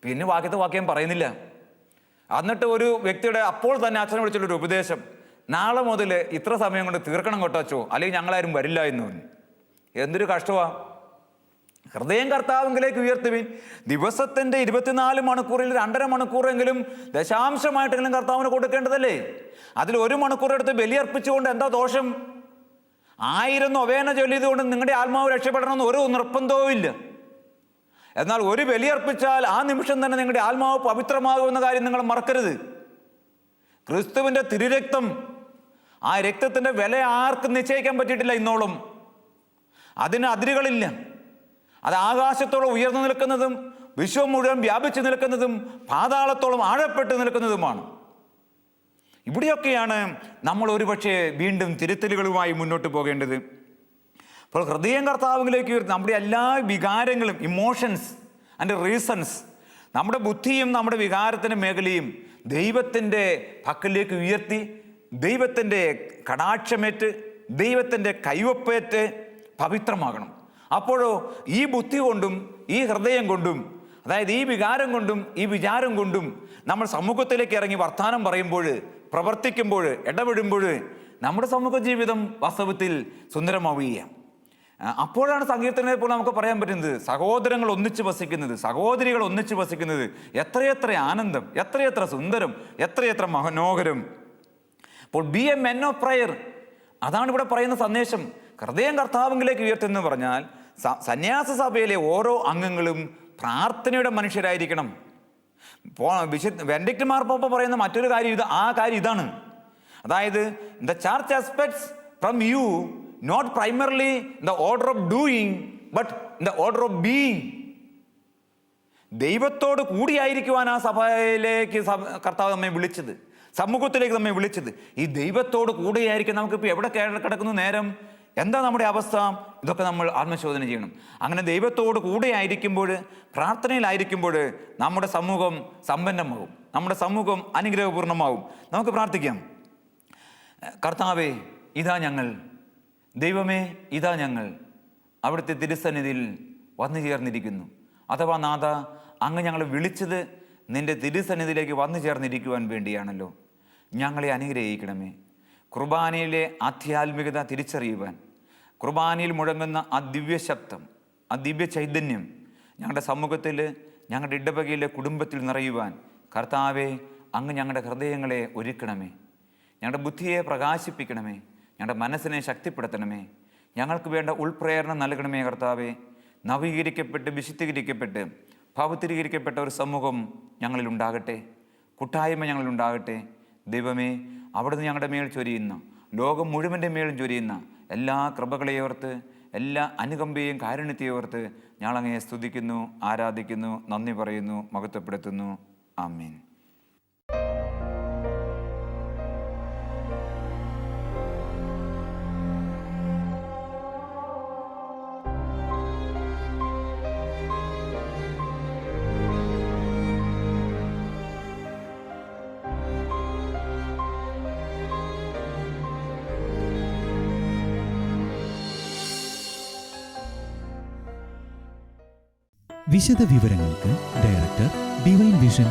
പിന്നെ വാക്യം പറയുന്നില്ല. എന്നിട്ട് ഒരു വ്യക്തിയുടെ അപ്പോൾ തന്നെ അച്ഛനെ വിളിച്ചുള്ളൊരു ഉപദേശം, നാളെ മുതൽ ഇത്ര സമയം കൊണ്ട് തീർക്കണം കേട്ടോ അച്ചോ, അല്ലെങ്കിൽ ഞങ്ങളാരും വരില്ല എന്ന് പറഞ്ഞു. എന്തൊരു കഷ്ടമാണ്. ഹൃദയം കർത്താവിലേക്ക് ഉയർത്തുവിൻ. ദിവസത്തിൻ്റെ 24 മണിക്കൂറിൽ 2.5 മണിക്കൂറെങ്കിലും ദശാംശമായിട്ടെങ്കിലും കർത്താവിന് കൊടുക്കേണ്ടതല്ലേ? അതിൽ 1 മണിക്കൂർ എടുത്ത് ബലിയർപ്പിച്ചുകൊണ്ട് എന്താ ദോഷം? 1000 നൊവേന ചൊല്ലിയതുകൊണ്ട് നിങ്ങളുടെ ആത്മാവ് രക്ഷപ്പെടണമെന്ന് ഒരു നിർബന്ധവും ഇല്ല. എന്നാൽ ഒരു ബലിയർപ്പിച്ചാൽ ആ നിമിഷം തന്നെ നിങ്ങളുടെ ആത്മാവ് പവിത്രമാകുമെന്ന കാര്യം നിങ്ങൾ മറക്കരുത്. ക്രിസ്തുവിൻ്റെ തിരുരക്തം, ആ രക്തത്തിൻ്റെ വില ആർക്കും നിശ്ചയിക്കാൻ പറ്റിയിട്ടില്ല ഇന്നോളം. അതിന് അതിരുകളില്ല. അത് ആകാശത്തോളം ഉയർന്നു നിൽക്കുന്നതും വിശ്വം മുഴുവൻ വ്യാപിച്ചു നിൽക്കുന്നതും പാതാളത്തോളം ആഴപ്പെട്ട് നിൽക്കുന്നതുമാണ്. ഇവിടെയൊക്കെയാണ് നമ്മൾ ഒരുപക്ഷെ വീണ്ടും തിരുത്തലുകളുമായി മുന്നോട്ട് പോകേണ്ടത്. അപ്പോൾ ഹൃദയം കർത്താവിലേക്ക് ഉയർത്തി നമ്മുടെ എല്ലാ വികാരങ്ങളും, ഇമോഷൻസ് ആൻഡ് റീസൺസ്, നമ്മുടെ ബുദ്ധിയും നമ്മുടെ വികാരത്തിൻ്റെ മേഖലയും ദൈവത്തിൻ്റെ പക്കലേക്ക് ഉയർത്തി, ദൈവത്തിൻ്റെ കടാക്ഷമേറ്റ്, ദൈവത്തിൻ്റെ കൈവപ്പേറ്റ് പവിത്രമാകണം. അപ്പോഴോ ഈ ബുദ്ധി കൊണ്ടും ഈ ഹൃദയം കൊണ്ടും, അതായത് ഈ വികാരം കൊണ്ടും ഈ വിചാരം കൊണ്ടും നമ്മൾ സമൂഹത്തിലേക്ക് ഇറങ്ങി വർത്തമാനം പറയുമ്പോൾ, പ്രവർത്തിക്കുമ്പോൾ, ഇടപെടുമ്പോൾ നമ്മുടെ സമൂഹ ജീവിതം വാസ്തവത്തിൽ സുന്ദരമാവുകയാണ്. അപ്പോഴാണ് സങ്കീർത്തനത്തെ പോലെ നമുക്ക് പറയാൻ പറ്റുന്നത്, സഹോദരങ്ങൾ ഒന്നിച്ച് വസിക്കുന്നത്, സഹോദരികൾ ഒന്നിച്ച് വസിക്കുന്നത് എത്രയെത്ര ആനന്ദം, എത്രയെത്ര സുന്ദരം, എത്രയെത്ര മനോഹരം. അപ്പോൾ be a men of prayer, അതാണ് ഇവിടെ പറയുന്ന സന്ദേശം. ഹൃദയം കർത്താവിലേക്ക് ഉയർത്തുന്നു പറഞ്ഞാൽ സന്യാസ സഭയിലെ ഓരോ അംഗങ്ങളും പ്രാർത്ഥനയുടെ മനുഷ്യരായിരിക്കണം. ബെനഡിക്ട് മാർപ്പാപ്പ പറയുന്ന മറ്റൊരു കാര്യം ആ കാര്യം ഇതാണ്. അതായത് the church expects from you not primarily the order of doing but the order of being. ദൈവത്തോട് കൂടിയായിരിക്കുവാൻ ആ സഭയിലേക്ക് കർത്താവ് നമ്മെ വിളിച്ചത്, സമൂഹത്തിലേക്ക് നമ്മെ വിളിച്ചത്. ഈ ദൈവത്തോട് കൂടെയായിരിക്കും. നമുക്കിപ്പോൾ എവിടെ കിടക്കുന്നു നേരം, എന്താ നമ്മുടെ അവസ്ഥ, ഇതൊക്കെ നമ്മൾ ആത്മശോധന ചെയ്യണം. അങ്ങനെ ദൈവത്തോട് കൂടെ ആയിരിക്കുമ്പോൾ, പ്രാർത്ഥനയിലായിരിക്കുമ്പോൾ നമ്മുടെ സമൂഹം സമ്പന്നമാകും, നമ്മുടെ സമൂഹം അനുഗ്രഹപൂർണ്ണമാകും. നമുക്ക് പ്രാർത്ഥിക്കാം. കർത്താവേ, ഇതാ ഞങ്ങൾ, ദൈവമേ ഇതാ ഞങ്ങൾ അവിടുത്തെ തിരുസന്നിധിയിൽ വന്നു ചേർന്നിരിക്കുന്നു. അഥവാ നാഥ, അങ്ങ് ഞങ്ങളെ വിളിച്ചത് നിൻ്റെ തിരുസന്നിധിയിലേക്ക് വന്നു ചേർന്നിരിക്കുവാൻ വേണ്ടിയാണല്ലോ. ഞങ്ങളെ അനുഗ്രഹിക്കണമേ. കുർബാനയിലെ ആധ്യാത്മികത തിരിച്ചറിയുവാൻ, കുർബാനയിൽ മുഴങ്ങുന്ന ആ ദിവ്യശബ്ദം, ആ ദിവ്യ ചൈതന്യം ഞങ്ങളുടെ സമൂഹത്തിൽ, ഞങ്ങളുടെ ഇടവകയിലെ കുടുംബത്തിൽ നിറയുവാൻ കർത്താവെ അങ്ങ് ഞങ്ങളുടെ ഹൃദയങ്ങളെ ഒരുക്കണമേ. ഞങ്ങളുടെ ബുദ്ധിയെ പ്രകാശിപ്പിക്കണമേ. ഞങ്ങളുടെ മനസ്സിനെ ശക്തിപ്പെടുത്തണമേ. ഞങ്ങൾക്ക് വേണ്ട ഉൾപ്രേരണ നൽകണമേ കർത്താവെ. നവീകരിക്കപ്പെട്ട് വിശുദ്ധീകരിക്കപ്പെട്ട് ഭാവത്തിരീകരിക്കപ്പെട്ട ഒരു സമൂഹം ഞങ്ങളിലുണ്ടാകട്ടെ, കൂട്ടായ്മ ഞങ്ങളിലുണ്ടാകട്ടെ. ദൈവമേ, അവിടുന്ന് ഞങ്ങളുടെ മേൽ ചൊരിയുന്ന, ലോകം മുഴുവൻ്റെ മേലും ചൊരിയുന്ന എല്ലാ കൃപകളെയോർത്ത്, എല്ലാ അനുകമ്പയും കാരുണ്യത്തെയോർത്ത് ഞങ്ങളങ്ങയെ സ്തുതിക്കുന്നു, ആരാധിക്കുന്നു, നന്ദി പറയുന്നു, മഹത്വപ്പെടുത്തുന്നു. ആമേൻ. വിശദ വിവരങ്ങൾക്ക് director, divine vision,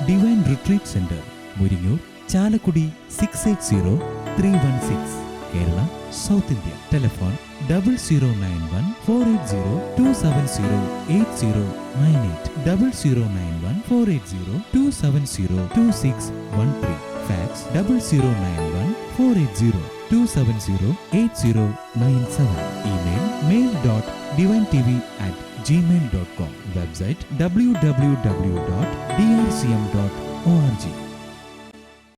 divine retreat centre, Muringoor, Chalakudy 680316, Kerala, south India. Telephone 0091 480 270 8098, 0091 480 270 2613. Fax 0091 480 270 8097. Email mail.divintv@gmail.com. Website www.drcm.org.